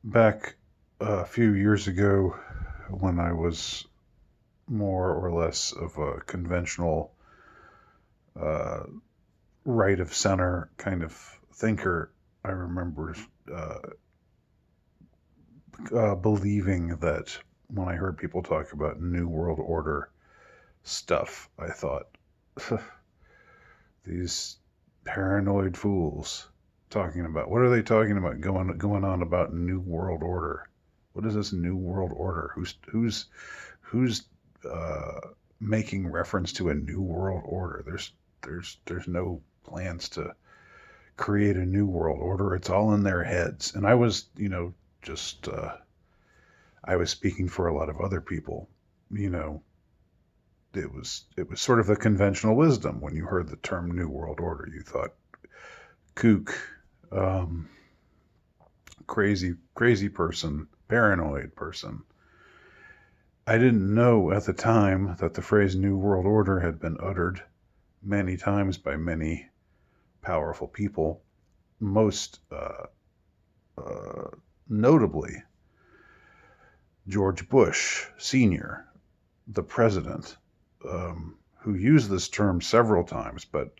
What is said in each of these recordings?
Back a few years ago, when I was more or less of a conventional, uh, right of center kind of thinker, I remember uh, believing that when I heard people talk about New World Order stuff, I thought, these paranoid fools talking about what are they talking about going on about New World Order? What is this New World Order? Who's uh, making reference to a New World Order? There's no plans to create a New World Order. It's all in their heads. And I was, just I was speaking for a lot of other people. You know, it was sort of the conventional wisdom when you heard the term New World Order. You thought kook, um, crazy person, paranoid person. I didn't know at the time that the phrase New World Order had been uttered many times by many powerful people, most uh, notably George Bush Sr., the president, who used this term several times, but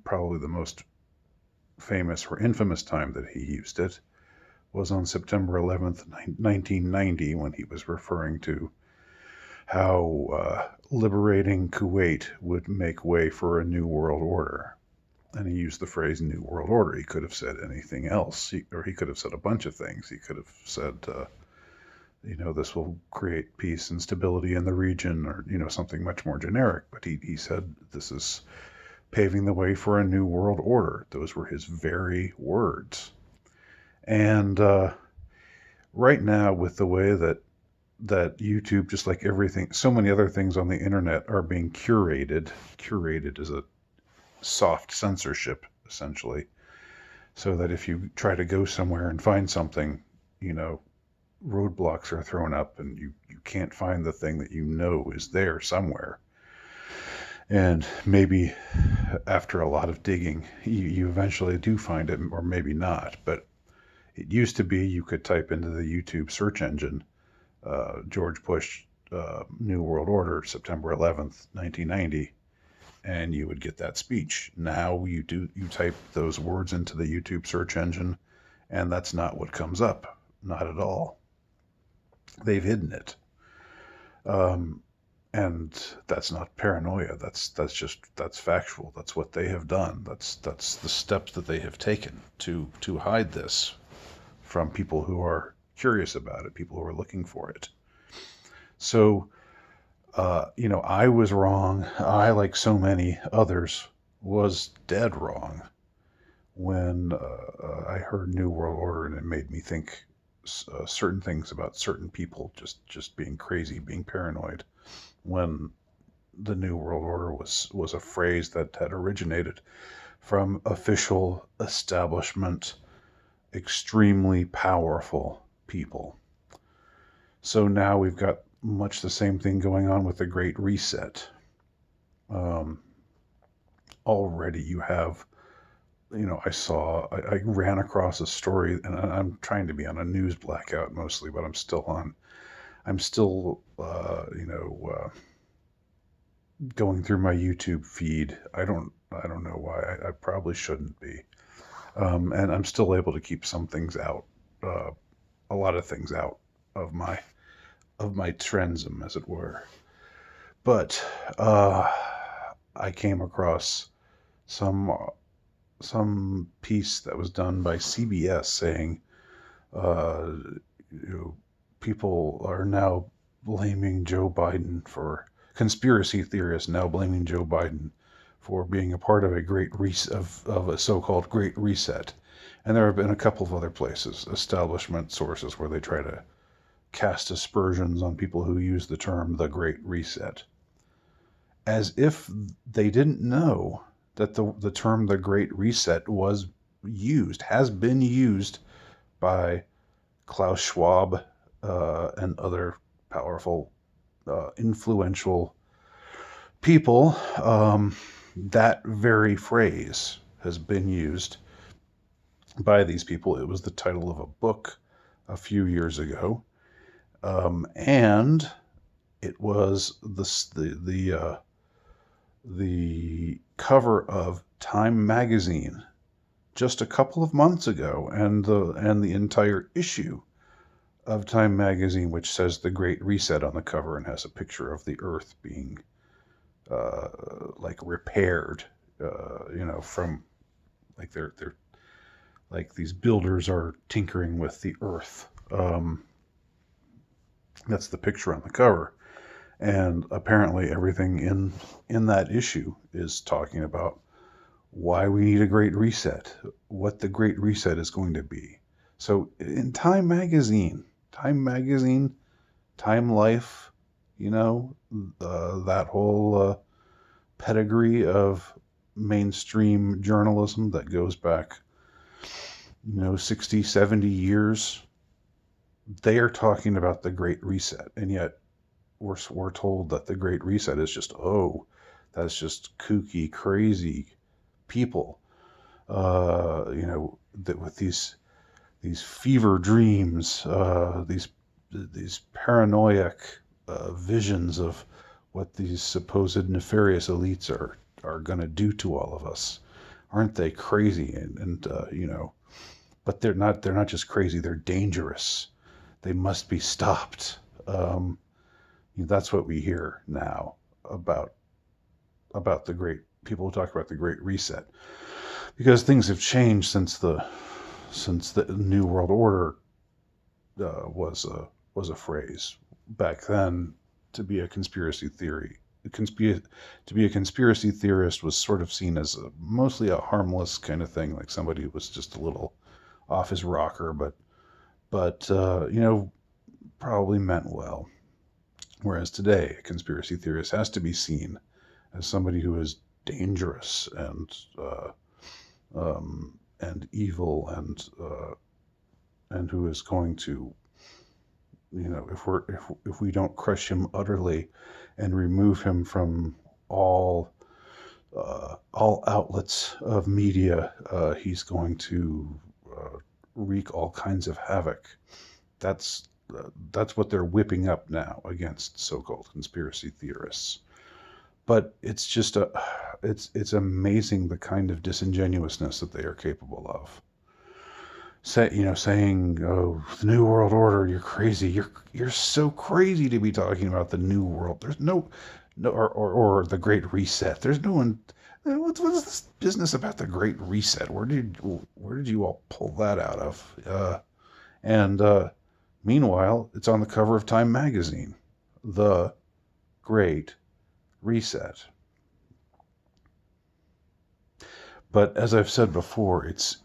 probably the most famous or infamous time that he used it was on September 11th, 1990, when he was referring to how liberating Kuwait would make way for a new world order. And he used the phrase New World Order. He could have said anything else, or he could have said a bunch of things. He could have said, this will create peace and stability in the region, or, something much more generic. But he said this is paving the way for a new world order. Those were his very words. And right now, with the way that YouTube, just like everything, so many other things on the internet are being curated. Curated is a soft censorship, essentially, so that if you try to go somewhere and find something, you know, roadblocks are thrown up and you can't find the thing that you know is there somewhere. And maybe after a lot of digging, you eventually do find it, or maybe not. But it used to be you could type into the YouTube search engine, George Bush, New World Order, September 11th, 1990, and you would get that speech. Now you type those words into the YouTube search engine, and that's not what comes up. Not at all. They've hidden it. Um, and that's not paranoia. That's factual. That's what they have done. That's the steps that they have taken to hide this from people who are curious about it, people who are looking for it. So, I was wrong. I, like so many others, was dead wrong when I heard New World Order, and it made me think certain things about certain people just being crazy, being paranoid. When the New World Order was a phrase that had originated from official establishment, extremely powerful people. So now we've got much the same thing going on with the Great Reset. Um, Already you have, I ran across a story, and I'm trying to be on a news blackout mostly, but I'm still, going through my YouTube feed. I don't know why. I probably shouldn't be. And I'm still able to keep some things out, uh, a lot of things out of my transom, as it were. But I came across some some piece that was done by CBS saying, uh, you know, people are now blaming Joe Biden for conspiracy theorists now blaming Joe Biden for being a part of a of a so-called Great Reset. And there have been a couple of other places, establishment sources, where they try to cast aspersions on people who use the term the Great Reset, as if they didn't know that the term the Great Reset has been used by Klaus Schwab and other powerful, influential people. That very phrase has been used by these people. It was the title of a book a few years ago, and it was the cover of Time magazine just a couple of months ago, and the entire issue of Time magazine, which says the Great Reset on the cover and has a picture of the Earth being like repaired, from like they're like these builders are tinkering with the Earth. That's the picture on the cover, and apparently everything in that issue is talking about why we need a great reset, what the great reset is going to be. So in Time Magazine, Time Life, that whole pedigree of mainstream journalism that goes back, 60, 70 years, they are talking about the Great Reset. And yet we're told that the Great Reset is just, that's just kooky, crazy people, that with these fever dreams, these paranoid visions of what these supposed nefarious elites are going to do to all of us. Aren't they crazy? And but they're not. They're not just crazy. They're dangerous. They must be stopped. That's what we hear now about the great people who talk about the Great Reset, because things have changed since the New World Order was a phrase. Back then, to be a conspiracy theorist was sort of seen as mostly a harmless kind of thing, like somebody who was just a little off his rocker, but probably meant well. Whereas today, a conspiracy theorist has to be seen as somebody who is dangerous and evil, and who is going to, if we don't crush him utterly and remove him from all outlets of media, he's going to wreak all kinds of havoc. That's what they're whipping up now against so-called conspiracy theorists. But it's just it's amazing the kind of disingenuousness that they are capable of. Saying, "Oh, the New World Order, you're crazy. You're so crazy to be talking about the New World. There's no or the Great Reset. There's no one. What's this business about the Great Reset? Where did you all pull that out of?" And meanwhile, it's on the cover of Time magazine, the Great Reset. But as I've said before, it's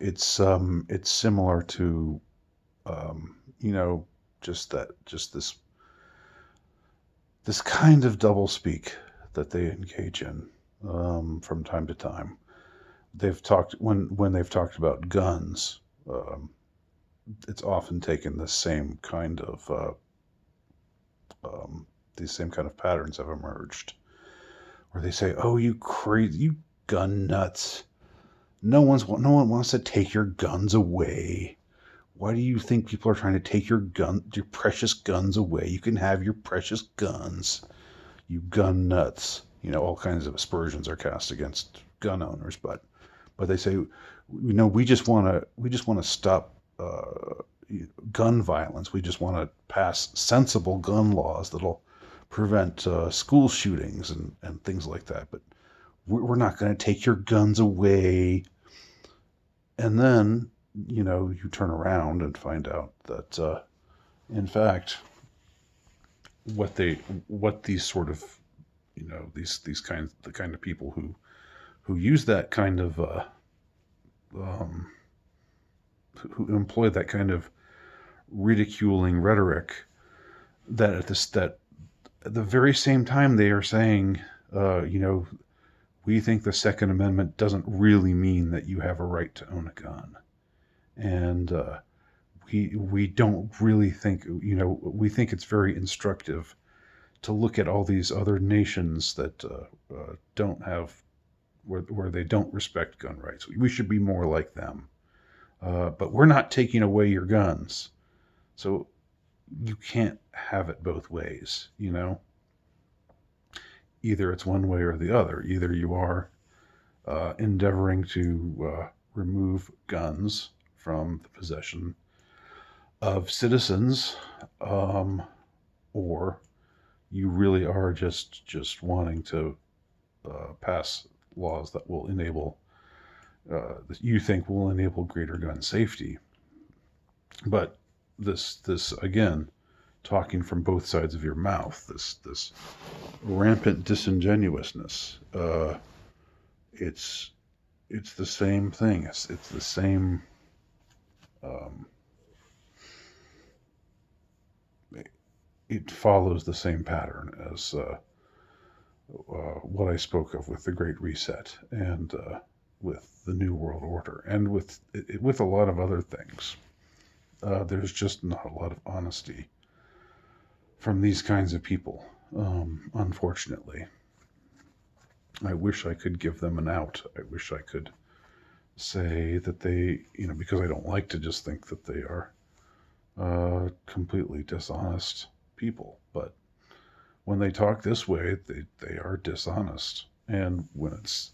similar to, just this kind of doublespeak that they engage in from time to time. They've talked when they've talked about guns. It's often taken the same kind of these same kind of patterns have emerged, where they say, "Oh, you crazy, you gun nuts! No one wants to take your guns away. Why do you think people are trying to take your precious guns away? You can have your precious guns, you gun nuts." All kinds of aspersions are cast against gun owners, but they say, we just want to stop gun violence. We just want to pass sensible gun laws that'll prevent school shootings and things like that. But we're not going to take your guns away. And then, you turn around and find out that, in fact, what these sort of, the kind of people who use that kind of, who employ that kind of ridiculing rhetoric, that at the very same time they are saying, we think the Second Amendment doesn't really mean that you have a right to own a gun. And we don't really think, we think it's very instructive to look at all these other nations that don't have, where they don't respect gun rights. We should be more like them. But we're not taking away your guns. So you can't have it both ways, you know? Either it's one way or the other. Either you are endeavoring to remove guns from the possession of citizens, um, or you really are just wanting to pass laws that will enable that you think will enable greater gun safety. But this again, talking from both sides of your mouth, this rampant disingenuousness. It's it's the same thing. It's the same. Um, it follows the same pattern as what I spoke of with the Great Reset and with the New World Order and with a lot of other things. There's just not a lot of honesty from these kinds of people, unfortunately. I wish I could give them an out. I wish I could say that they, because I don't like to just think that they are completely dishonest people. But when they talk this way, they are dishonest. And when it's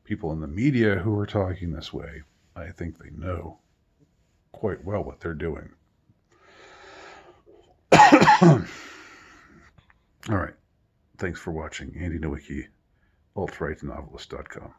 people in the media who are talking this way, I think they know quite well what they're doing. All right. Thanks for watching. Andy Nowicki, altrightnovelist.com.